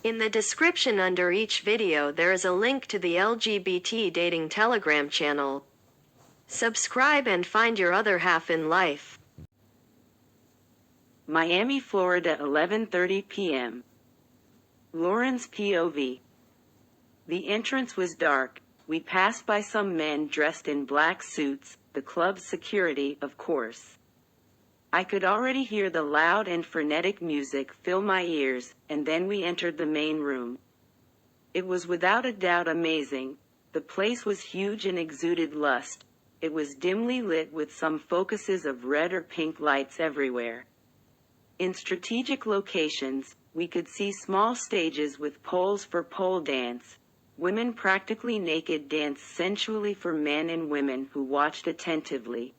In the description under each video there is a link to the LGBT dating Telegram channel. Subscribe and find your other half in life. Miami, Florida, 11:30 p.m. Lauren's POV. The entrance was dark. We passed by some men dressed in black suits, the club's security, of course. I could already hear the loud and frenetic music fill my ears, and then we entered the main room. It was without a doubt amazing. The place was huge and exuded lust. It was dimly lit with some focuses of red or pink lights everywhere. In strategic locations, we could see small stages with poles for pole dance. Women practically naked danced sensually for men and women who watched attentively.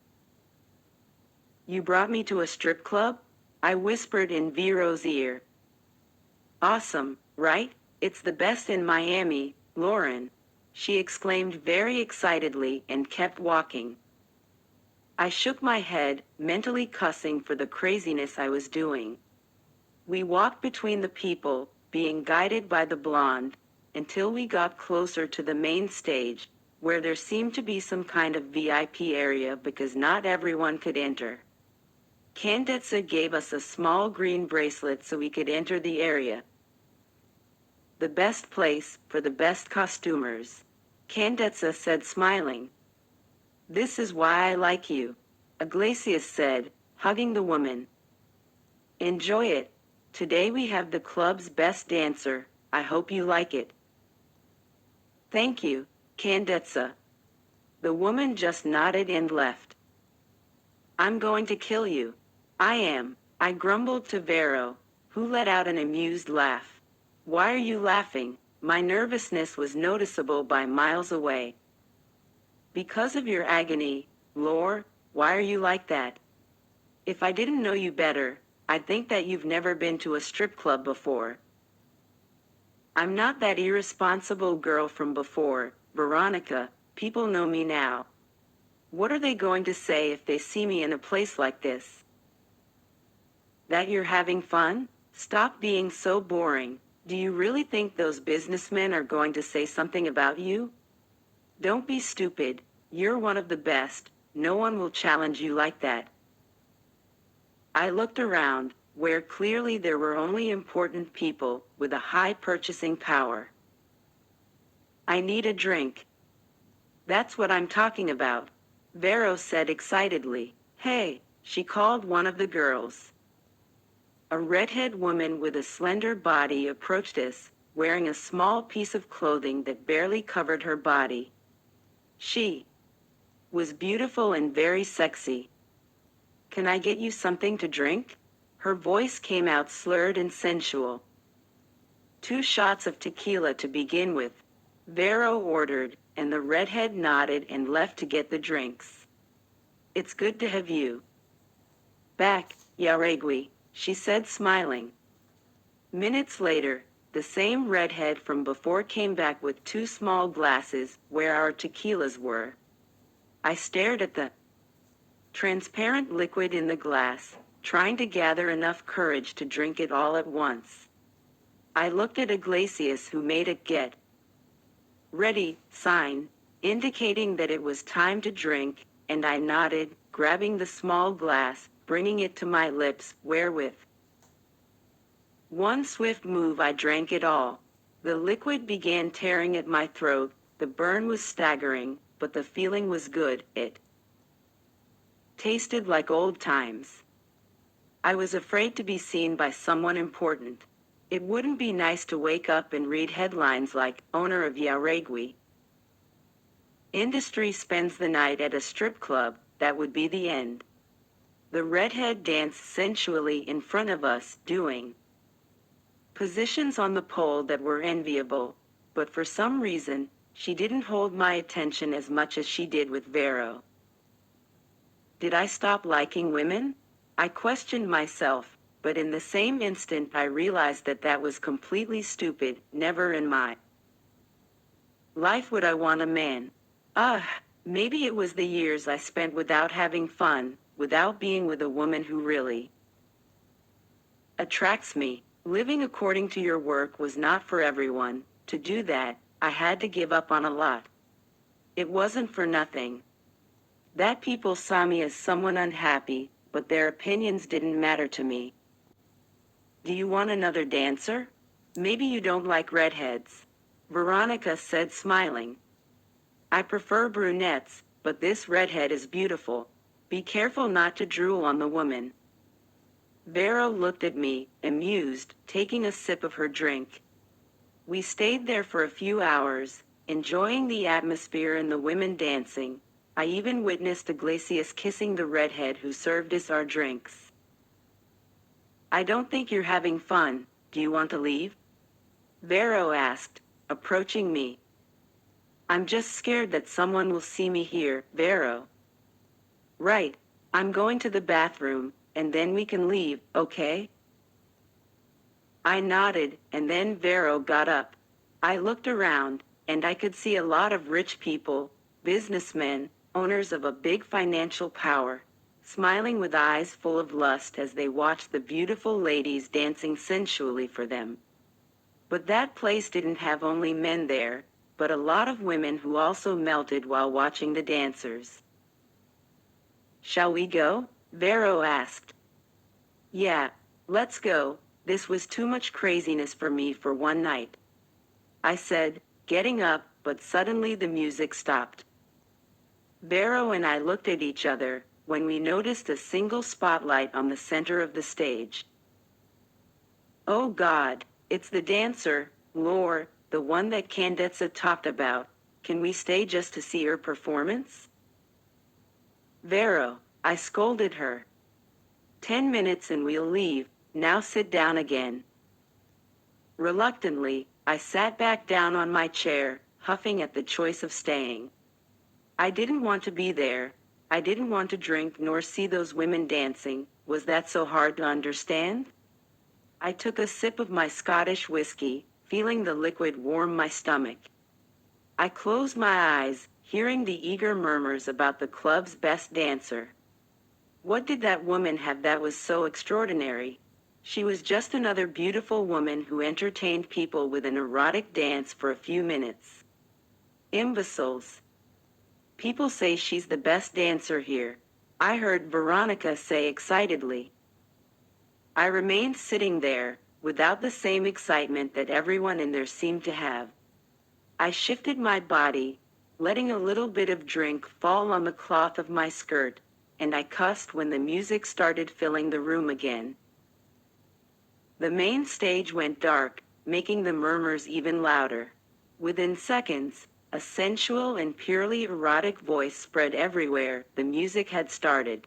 "You brought me to a strip club?" I whispered in Vero's ear. "Awesome, right? It's the best in Miami, Lauren," she exclaimed very excitedly and kept walking. I shook my head, mentally cussing for the craziness I was doing. We walked between the people, being guided by the blonde, until we got closer to the main stage, where there seemed to be some kind of VIP area because not everyone could enter. Candice gave us a small green bracelet so we could enter the area. "The best place for the best costumers," Candice said, smiling. "This is why I like you," Iglesias said, hugging the woman. "Enjoy it. Today we have the club's best dancer. I hope you like it." "Thank you, Candice." The woman just nodded and left. "I'm going to kill you." "I am," I grumbled to Vero, who let out an amused laugh. "Why are you laughing?" My nervousness was noticeable by miles away. "Because of your agony, Laure. Why are you like that? If I didn't know you better, I'd think that you've never been to a strip club before." "I'm not that irresponsible girl from before, Veronica. People know me now. What are they going to say if they see me in a place like this? That you're having fun? Stop being so boring. Do you really think those businessmen are going to say something about you? Don't be stupid. You're one of the best. No one will challenge you like that." I looked around, where clearly there were only important people with a high purchasing power. "I need a drink." "That's what I'm talking about," Vero said excitedly. "Hey," she called one of the girls. A redhead woman with a slender body approached us, wearing a small piece of clothing that barely covered her body. She was beautiful and very sexy. "Can I get you something to drink?" Her voice came out slurred and sensual. "2 shots of tequila to begin with," Vero ordered, and the redhead nodded and left to get the drinks. "It's good to have you back, Jauregui," she said, smiling. Minutes later, the same redhead from before came back with 2 small glasses where our tequilas were. I stared at the transparent liquid in the glass, trying to gather enough courage to drink it all at once. I looked at Iglesias, who made a get ready sign, indicating that it was time to drink, and I nodded, grabbing the small glass, bringing it to my lips, wherewith one swift move I drank it all. The liquid began tearing at my throat. The burn was staggering, but the feeling was good. It tasted like old times. I was afraid to be seen by someone important. It wouldn't be nice to wake up and read headlines like, "Owner of Jauregui Industry spends the night at a strip club." That would be the end. The redhead danced sensually in front of us, doing positions on the pole that were enviable, but for some reason, she didn't hold my attention as much as she did with Vero. Did I stop liking women? I questioned myself, but in the same instant I realized that that was completely stupid. Never in my life would I want a man. Maybe it was the years I spent without having fun, without being with a woman who really attracts me. Living according to your work was not for everyone. To do that, I had to give up on a lot. It wasn't for nothing that people saw me as someone unhappy, but their opinions didn't matter to me. Do you want another dancer? Maybe you don't like redheads, Veronica said, smiling. I prefer brunettes, but this redhead is beautiful. Be careful not to drool on the woman. Vero looked at me, amused, taking a sip of her drink. We stayed there for a few hours, enjoying the atmosphere and the women dancing. I even witnessed Iglesias kissing the redhead who served us our drinks. I don't think you're having fun. Do you want to leave? Vero asked, approaching me. I'm just scared that someone will see me here, Vero. Right, I'm going to the bathroom, and then we can leave, okay? I nodded, and then Vero got up. I looked around, and I could see a lot of rich people, businessmen, owners of a big financial power, smiling with eyes full of lust as they watched the beautiful ladies dancing sensually for them. But that place didn't have only men there, but a lot of women who also melted while watching the dancers. Shall we go? Vero asked. Yeah, let's go. This was too much craziness for me for one night, I said, getting up, but suddenly the music stopped. Vero and I looked at each other when we noticed a single spotlight on the center of the stage. Oh God, it's the dancer, Lore, the one that Candice talked about. Can we stay just to see her performance? Vero, I scolded her. 10 minutes and we'll leave, now sit down again. Reluctantly, I sat back down on my chair, huffing at the choice of staying. I didn't want to be there. I didn't want to drink nor see those women dancing. Was that so hard to understand? I took a sip of my Scottish whiskey, feeling the liquid warm my stomach. I closed my eyes, hearing the eager murmurs about the club's best dancer. What did that woman have that was so extraordinary? She was just another beautiful woman who entertained people with an erotic dance for a few minutes. Imbeciles. People say she's the best dancer here, I heard Veronica say excitedly. I remained sitting there, without the same excitement that everyone in there seemed to have. I shifted my body, letting a little bit of drink fall on the cloth of my skirt, and I cussed when the music started filling the room again. The main stage went dark, making the murmurs even louder. Within seconds, a sensual and purely erotic voice spread everywhere. The music had started.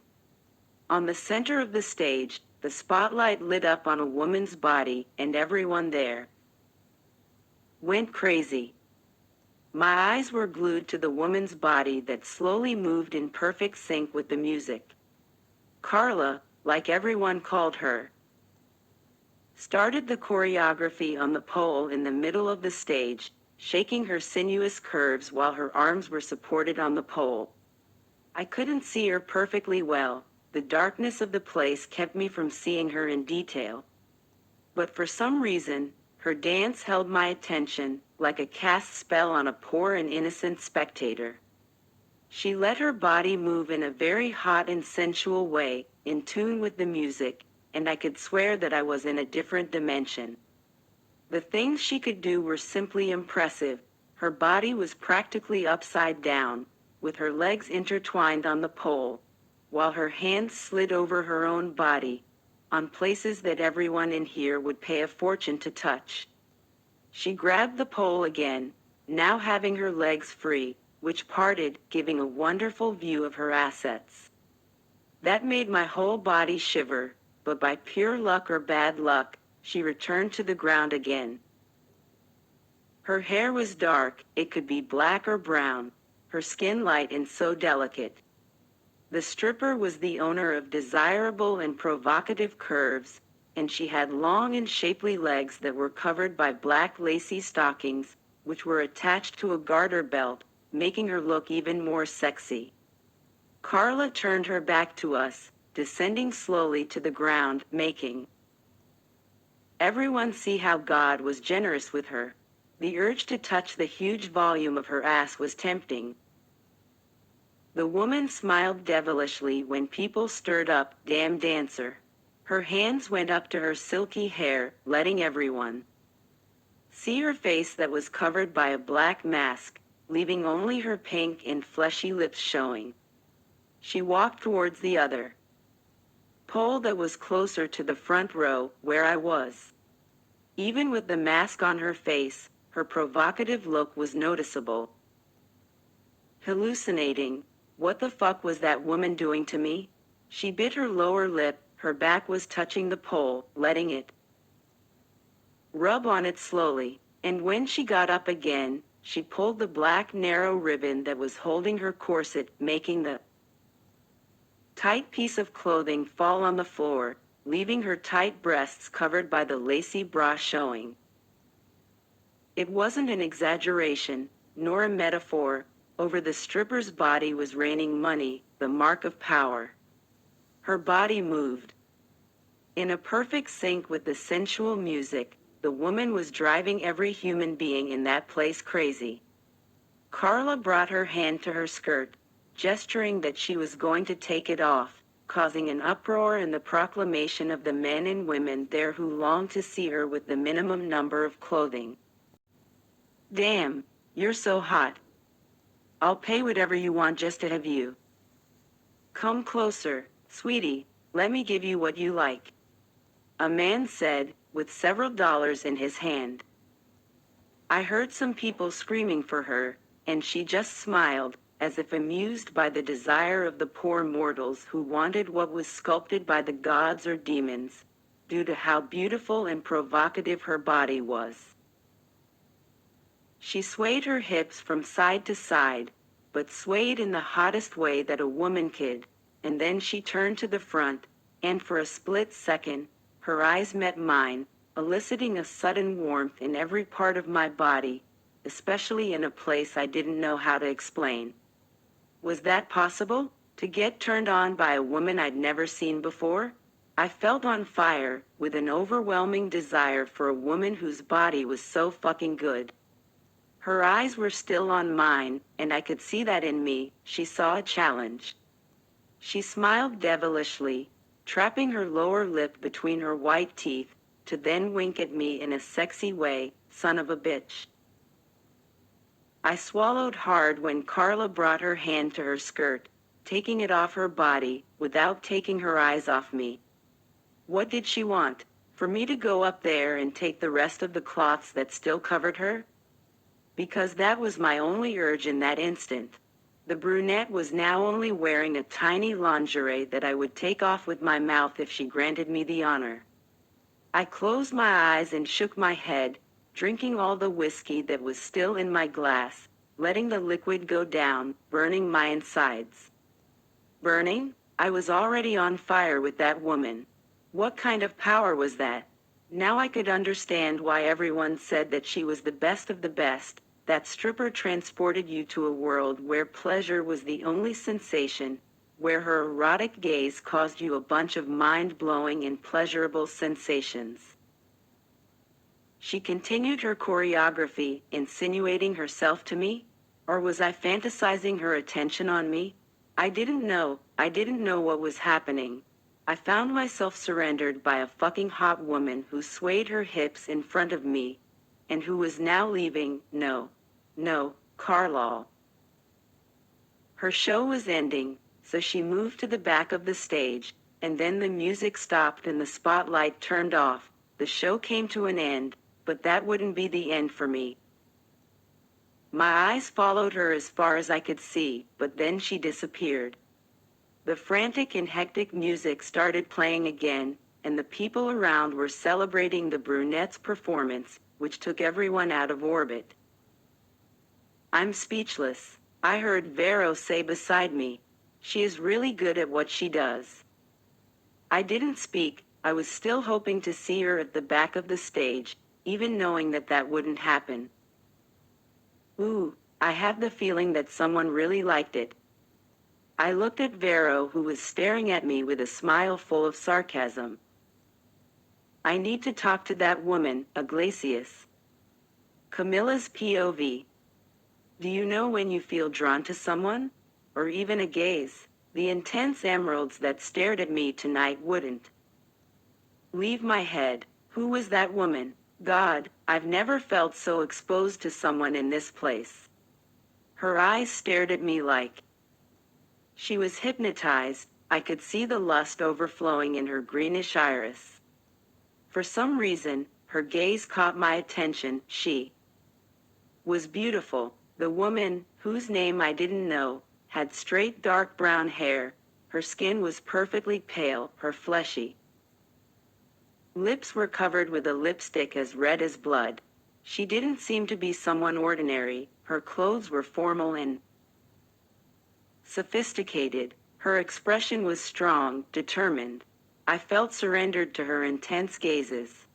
On the center of the stage, the spotlight lit up on a woman's body, and everyone there went crazy. My eyes were glued to the woman's body that slowly moved in perfect sync with the music. Carla, like everyone called her, started the choreography on the pole in the middle of the stage, shaking her sinuous curves while her arms were supported on the pole. I couldn't see her perfectly well. The darkness of the place kept me from seeing her in detail. But for some reason, her dance held my attention, like a cast spell on a poor and innocent spectator. She let her body move in a very hot and sensual way, in tune with the music, and I could swear that I was in a different dimension. The things she could do were simply impressive. Her body was practically upside down, with her legs intertwined on the pole, while her hands slid over her own body, on places that everyone in here would pay a fortune to touch. She grabbed the pole again, now having her legs free, which parted, giving a wonderful view of her assets. That made my whole body shiver, but by pure luck or bad luck, she returned to the ground again. Her hair was dark, it could be black or brown, her skin light and so delicate. The stripper was the owner of desirable and provocative curves, and she had long and shapely legs that were covered by black lacy stockings, which were attached to a garter belt, making her look even more sexy. Carla turned her back to us, descending slowly to the ground, making Everyone see how God was generous with her. The urge to touch the huge volume of her ass was tempting. The woman smiled devilishly when people stirred up, "Damn dancer." Her hands went up to her silky hair, letting everyone see her face that was covered by a black mask, leaving only her pink and fleshy lips showing. She walked towards the other pole that was closer to the front row, where I was. Even with the mask on her face, her provocative look was noticeable. Hallucinating. What the fuck was that woman doing to me? She bit her lower lip, her back was touching the pole, letting it rub on it slowly, and when she got up again, she pulled the black narrow ribbon that was holding her corset, making the tight piece of clothing fall on the floor, leaving her tight breasts covered by the lacy bra showing. It wasn't an exaggeration, nor a metaphor. Over the stripper's body was raining money, the mark of power. Her body moved in a perfect sync with the sensual music. The woman was driving every human being in that place crazy. Carla brought her hand to her skirt, gesturing that she was going to take it off, causing an uproar and the proclamation of the men and women there who longed to see her with the minimum number of clothing. "Damn, you're so hot. I'll pay whatever you want just to have you. Come closer, sweetie, let me give you what you like," a man said, with several dollars in his hand. I heard some people screaming for her, and she just smiled, as if amused by the desire of the poor mortals who wanted what was sculpted by the gods or demons, due to how beautiful and provocative her body was. She swayed her hips from side to side, but swayed in the hottest way that a woman could, and then she turned to the front, and for a split second, her eyes met mine, eliciting a sudden warmth in every part of my body, especially in a place I didn't know how to explain. Was that possible? To get turned on by a woman I'd never seen before? I felt on fire, with an overwhelming desire for a woman whose body was so fucking good. Her eyes were still on mine, and I could see that in me, she saw a challenge. She smiled devilishly, trapping her lower lip between her white teeth, to then wink at me in a sexy way, "Son of a bitch." I swallowed hard when Carla brought her hand to her skirt, taking it off her body, without taking her eyes off me. What did she want? For me to go up there and take the rest of the cloths that still covered her? Because that was my only urge in that instant. The brunette was now only wearing a tiny lingerie that I would take off with my mouth if she granted me the honor. I closed my eyes and shook my head, drinking all the whiskey that was still in my glass, letting the liquid go down, burning my insides. Burning? I was already on fire with that woman. What kind of power was that? Now I could understand why everyone said that she was the best of the best. That stripper transported you to a world where pleasure was the only sensation, where her erotic gaze caused you a bunch of mind-blowing and pleasurable sensations. She continued her choreography, insinuating herself to me? Or was I fantasizing her attention on me? I didn't know what was happening. I found myself surrendered by a fucking hot woman who swayed her hips in front of me, and who was now leaving. No, Carla. Her show was ending, so she moved to the back of the stage, and then the music stopped and the spotlight turned off. The show came to an end, but that wouldn't be the end for me. My eyes followed her as far as I could see, but then she disappeared. The frantic and hectic music started playing again, and the people around were celebrating the brunette's performance, which took everyone out of orbit. "I'm speechless," I heard Vero say beside me. "She is really good at what she does." I didn't speak. I was still hoping to see her at the back of the stage, even knowing that that wouldn't happen. Ooh, I have the feeling that someone really liked it. I looked at Vero, who was staring at me with a smile full of sarcasm. I need to talk to that woman, Iglesias. Camila's POV. Do you know when you feel drawn to someone? Or even a gaze? The intense emeralds that stared at me tonight wouldn't leave my head. Who was that woman? God, I've never felt so exposed to someone in this place. Her eyes stared at me like she was hypnotized. I could see the lust overflowing in her greenish iris. For some reason, her gaze caught my attention. She was beautiful. The woman, whose name I didn't know, had straight dark brown hair. Her skin was perfectly pale, her fleshy lips were covered with a lipstick as red as blood. She didn't seem to be someone ordinary. Her clothes were formal and sophisticated. Her expression was strong, determined. I felt surrendered to her intense gazes.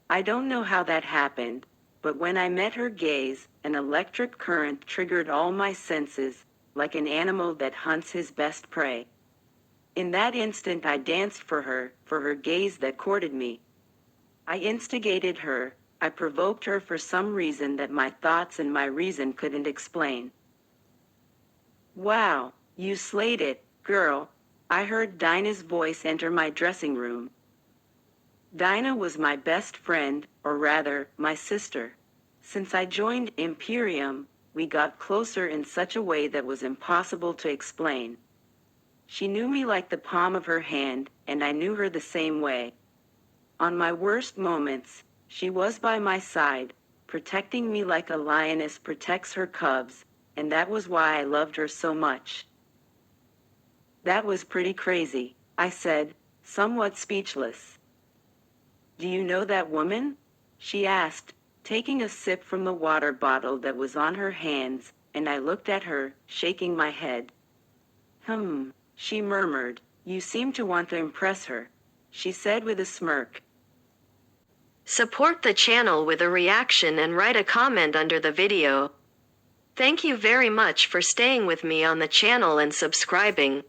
I don't know how that happened, but when I met her gaze, an electric current triggered all my senses, like an animal that hunts his best prey. In that instant I danced for her gaze that courted me. I instigated her, I provoked her for some reason that my thoughts and my reason couldn't explain. Wow, you slayed it, girl. I heard Dinah's voice enter my dressing room. Dinah was my best friend, or rather, my sister. Since I joined Imperium, we got closer in such a way that was impossible to explain. She knew me like the palm of her hand, and I knew her the same way. On my worst moments, she was by my side, protecting me like a lioness protects her cubs, and that was why I loved her so much. That was pretty crazy, I said, somewhat speechless. Do you know that woman? She asked, taking a sip from the water bottle that was on her hands, and I looked at her, shaking my head. She murmured. You seem to want to impress her, she said with a smirk. Support the channel with a reaction and write a comment under the video. Thank you very much for staying with me on the channel and subscribing.